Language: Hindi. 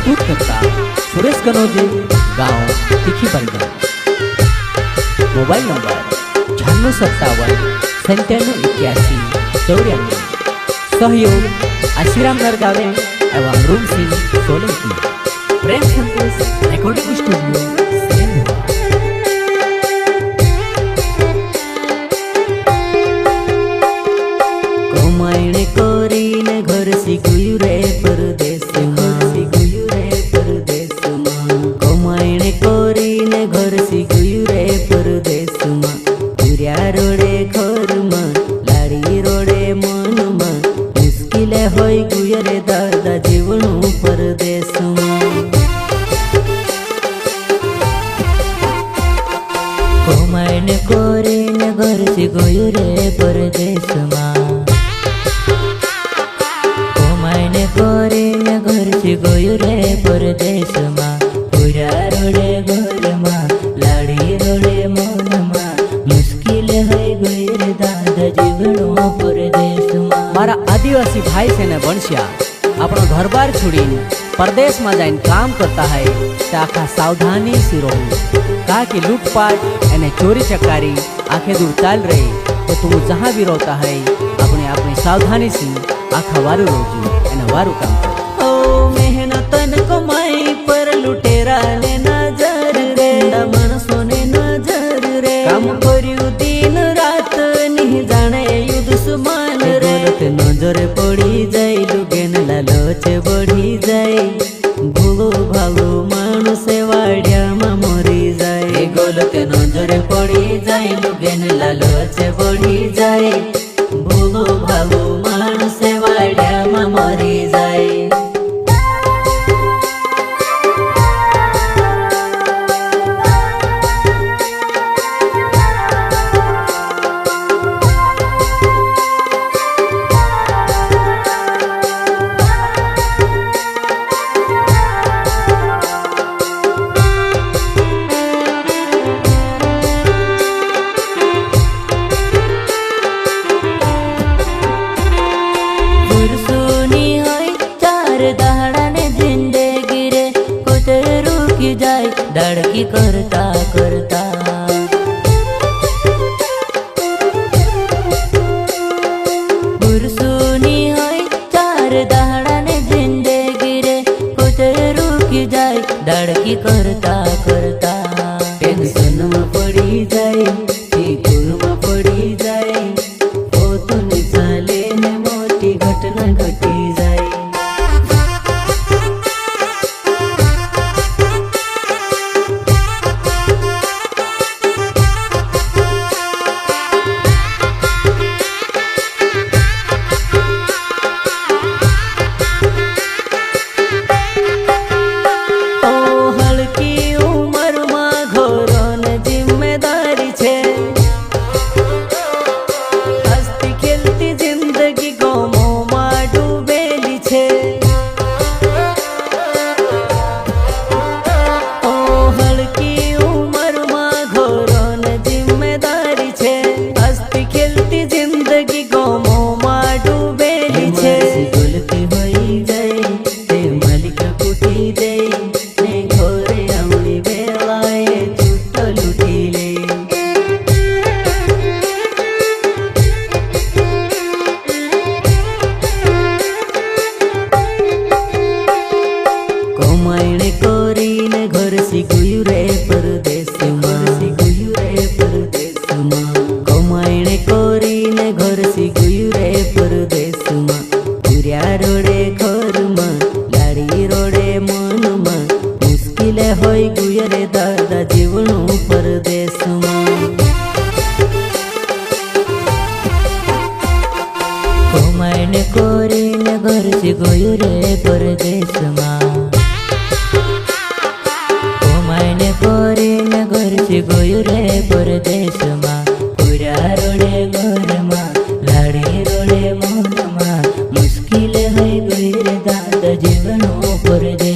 प्रस्तुत करता सुरेश कनौजे, गांव तिखी बलगा। Mobile number 9657 9781 94। सहयोग आशीराम नरगावे एवं रूम सिंह सोलंकी। प्रेम संतोष रिकॉर्डिंग स्टूडियो सेंधवा। कोमायणे कोरीने घर सिगुयु रे परदेश मां, सिगुयु रे परदेश मां। कोमायणे कोरीने घर सिगुयु रे परदेश मां। पुर्या रोडे घर मां, लाड़ी रोडे मन मां। मुश्किल होई गुय रे दादा जीवनु परदेश मां। कोमायणे कोरीने घर सिगुयु रे परदेश मां। कोमायणे कोरीने घर सिगुयु रे परदेश मां। पुर्या रोडे घर मां, लाड़ी रोडे मन मां। मुश्किल है गई रे दादा जीवनो परदेश मां। मारा आदिवासी भाई से ने वंशिया अपनो घर बार छोड़ीने परदेश में जाइन काम करता है तो आखा सावधानी से रहो, कहा कि लूटपाट एने चोरी चकारी आंखें दूर चाल रही तो तुम जहाँ भी रहता है अपने अपनी सावधानी से आखा वारू रोजू एने वारू काम करो। ओ मेहनतन कमाई पर लुटेरा ने नजर रे, मन सोने नजर रे। काम करियो दिन रात नहीं जाने युद्ध सुमान रे। नजर पड़ी जाए लुगेन लालच बढ़ी जाए। भोगो भागो मानुष वाड्या मा मरी जाए। गलत नजर पड़ी जाए लुगेन लालच बढ़ी जाए। भोगो भागो मानुष वाड्या मा मरी जाए। धड़की करता करता पुरसुनी होय चार दहाड़ा ने जिंदगी रे। कुछ रुकी जाए धड़की करता करता। टेंशन में पड़ी जाए, फिकर में पड़ी जाए। ओ तो निचाले ने मोटी घटना घटी जाए। कोमायणे कोरीने घर सिगुयु रे परदेश मां, सिगुयु रे परदेश मां। कोमायणे कोरीने घर सिगुयु रे परदेश मां। पुर्या रोडे घर मां, लाड़ी रोडे मन मां। मुश्किल होई गुय रे दादा जीवनु परदेश मां। कोमायणे कोरीने घर सिगुयु रे परदेश मां। कोमायणे कोरीने घर सिगुयु रे परदेश मां। पुर्या रोडे घर मां, लाड़ी रोडे मन मां। मुश्किल है गई रे दादा जीवनो परदेश।